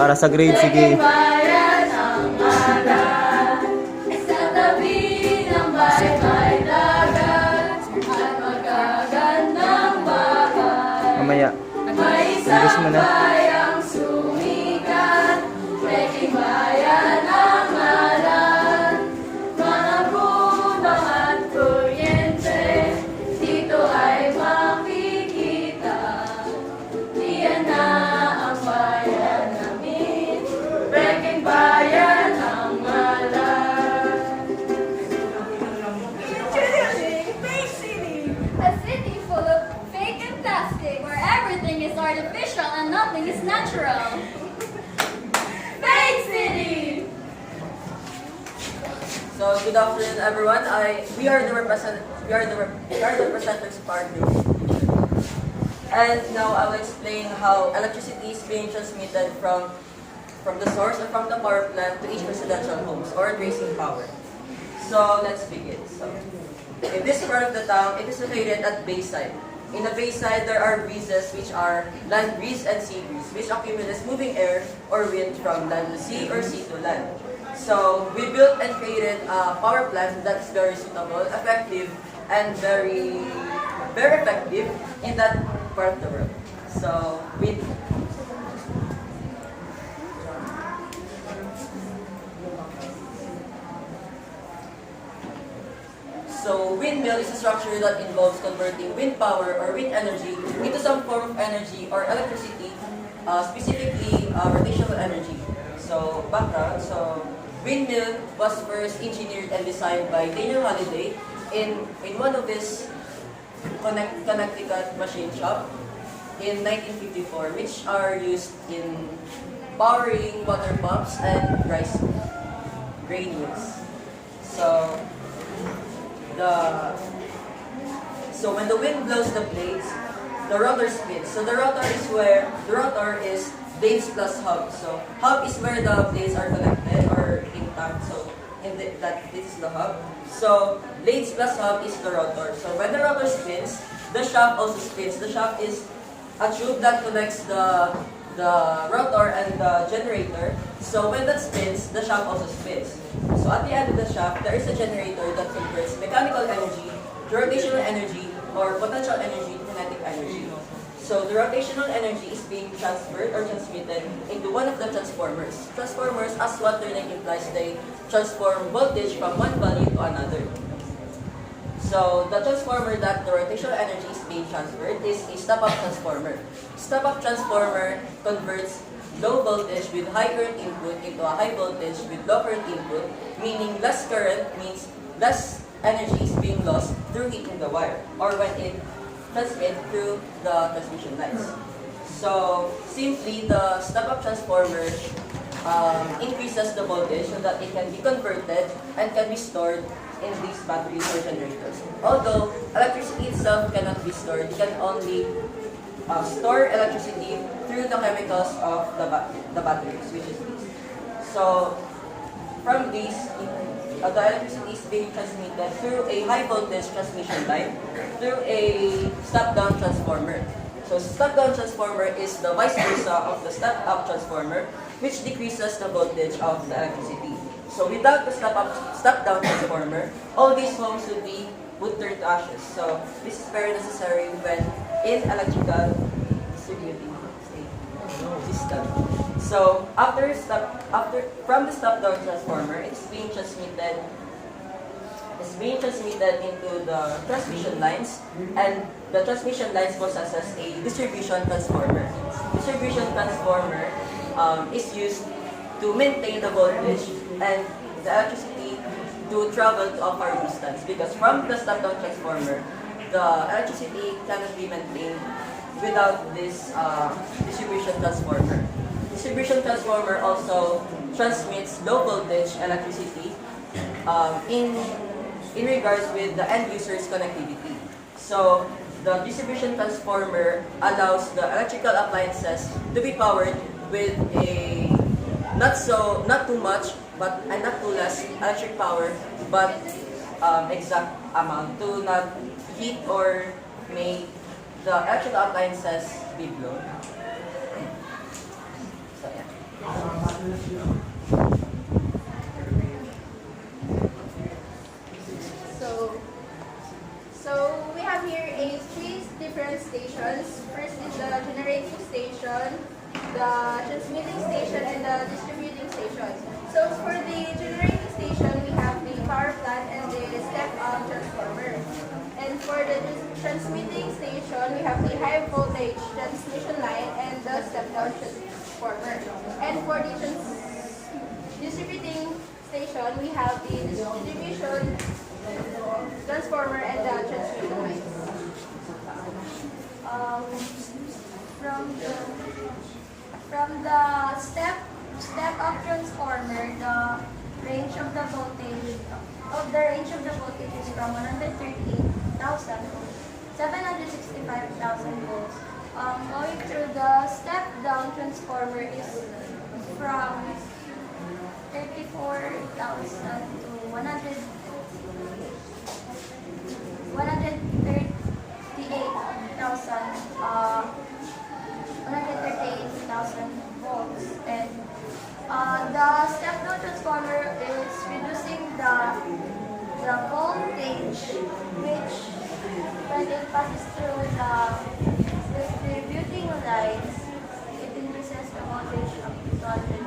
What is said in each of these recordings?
Para sa grade, sige. Bayan ang aral, sa tabi ng baybay dagat, at magagandang bahay. Mamaya. May Bilis mo isang na. bayang sumikat, peking bayan ang aral. Mga puno at kuryente, dito ay makikita. Diyan na ang bayan namin, peking bayan ang aral. Introducing Fake City, A city full of fake and plastic, where everything is artificial and nothing is natural. Fake City! So good afternoon, everyone. We are the representatives of our group. And now I will explain how electricity is being transmitted from the source or from the power plant to each residential homes or tracing power. So let's begin. So in this part of the town, it is located at Bayside. In the Bayside, there are breezes which are land breeze and sea breeze, which accumulates moving air or wind from land to sea or sea to land. So we built and created a power plant that's very suitable, effective, and very effective in that part of the world. So windmill is a structure that involves converting wind power or wind energy into some form of energy or electricity, specifically rotational energy. So background, windmill was first engineered and designed by Daniel Halliday in one of his Connecticut machine shop in 1954, which are used in powering water pumps and rice grain mills. So when the wind blows the blades, the rotor spins. So the rotor is blades plus hub. So hub is where the blades are connected or intact. So this is the hub. So blades plus hub is the rotor. So when the rotor spins, the shaft also spins. The shaft is a tube that connects the rotor and the generator. So when that spins, the shaft also spins. So at the end of the shaft, there is a generator that converts mechanical energy to rotational energy or potential energy to kinetic energy. So the rotational energy is being transferred or transmitted into one of the transformers. Transformers, as what their name implies, they transform voltage from one value to another. So the transformer that the rotational energy is being transferred is a step-up transformer. Step-up transformer converts low voltage with high current input into a high voltage with low current input, meaning less current means less energy is being lost through heating the wire or when it transmits through the transmission lines. So simply the step-up transformer increases the voltage so that it can be converted and can be stored in these batteries or generators. Although electricity itself cannot be stored, you can only store electricity through the chemicals of the batteries, which is these. So from these, the electricity is being transmitted through a high voltage transmission line through a step-down transformer. So step-down transformer is the vice versa of the step-up transformer, which decreases the voltage of the electricity. So without the step-down transformer, all these homes would turn to ashes. So this is very necessary when in electrical distributing system. So from the step-down transformer, it's being transmitted into the transmission lines, and the transmission lines possesses a distribution transformer. Distribution transformer is used to maintain the voltage and the electricity to travel to a far distance, because from the step-down transformer, the electricity cannot be maintained without this distribution transformer. Distribution transformer also transmits low voltage electricity in regards with the end user's connectivity. So the distribution transformer allows the electrical appliances to be powered with a not too much and not too less electric power, but exact amount to not heat or make the electrical appliances be blown. So yeah. So, so we have here three different stations. First is the generating station, the transmitting station, and the distributing station. So for the generating station, we have the power plant and the step-up transformer. And for the transmitting station, we have the high voltage transmission line and the step-down transformer. And for the distributing station, we have the distribution transformer and the transmission line. From the step up transformer, the range of the voltage is from 138,000 to 765,000 volts. Going through the step down transformer is from 34,000 to 138,000 volts. And the step down transformer is reducing the voltage, which when it passes through the distributing lines, it increases the voltage up to 220.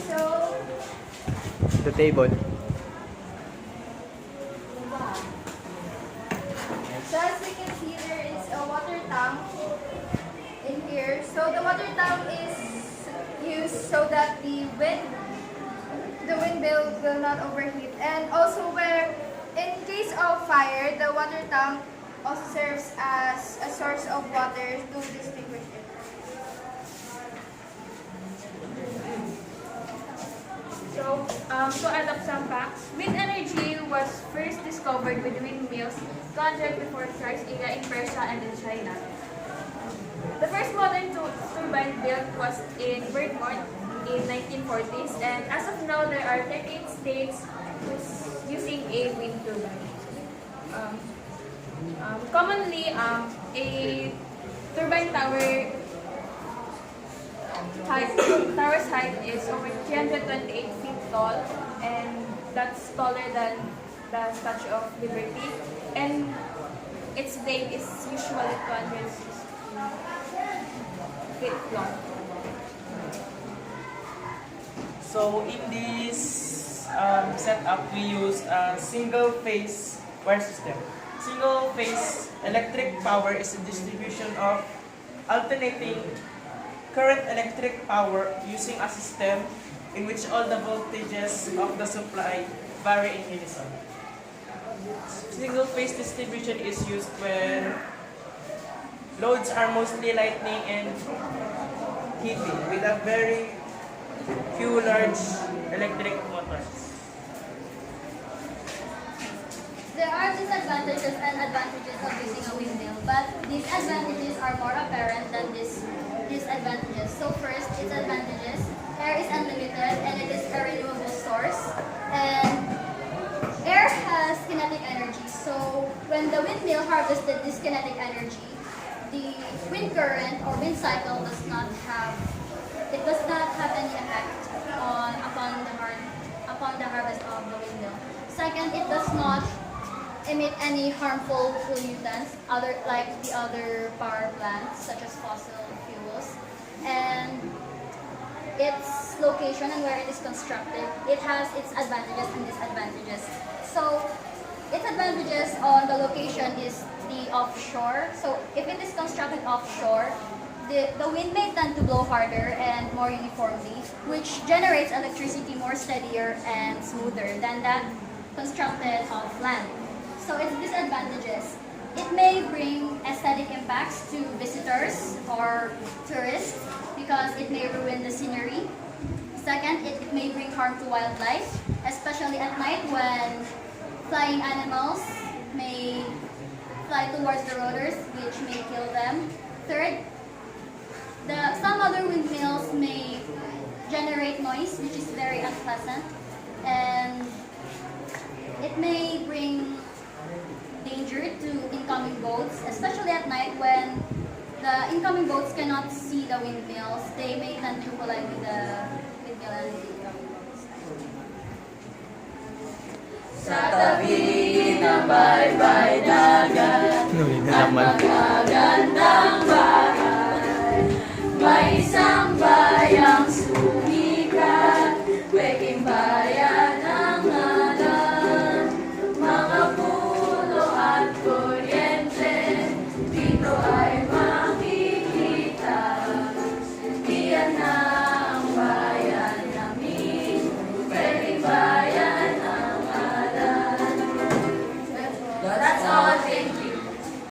So, The table. so as you can see, there is a water tank in here. So the water tank is used so that the windmill will not overheat. And also where, in case of fire, the water tank also serves as a source of water to distinguish it. So, to add up some facts, wind energy was first discovered with windmills 200 before Christ era in Persia and in China. The first modern turbine built was in Vermont in 1940s, and as of now, there are 38 states using a wind turbine. Commonly, a turbine tower's height is over 328 feet tall, and that's taller than the Statue of Liberty, and its blade is usually 260 feet long. So in this setup, we use a single-phase wire system. Single-phase electric power is a distribution of alternating current electric power using a system in which all the voltages of the supply vary in unison. Single-phase distribution is used when loads are mostly lightning and heavy with a very few large electric motors. There are disadvantages and advantages of using a windmill, but these advantages are more apparent than disadvantages. So first, its advantages: air is unlimited and it is a renewable source. And air has kinetic energy. So when the windmill harvested this kinetic energy, the wind current or wind cycle does not have any effect upon the harvest of the windmill. Second, it does not emit any harmful pollutants, like the other power plants, such as fossil fuels. And its location and where it is constructed, it has its advantages and disadvantages. So, its advantages on the location is the offshore. So, if it is constructed offshore, the wind may tend to blow harder and more uniformly, which generates electricity more steadier and smoother than that constructed off land. So its disadvantages: it may bring aesthetic impacts to visitors or tourists because it may ruin the scenery. Second, it may bring harm to wildlife, especially at night when flying animals may fly towards the rotors, which may kill them. Third, some other windmills may generate noise, which is very unpleasant, and it may bring danger to incoming boats, especially at night when the incoming boats cannot see the windmills. They may tend to collide with the windmill and the incoming boats. Sa tabi ng baybay dagat, Nuli na naman.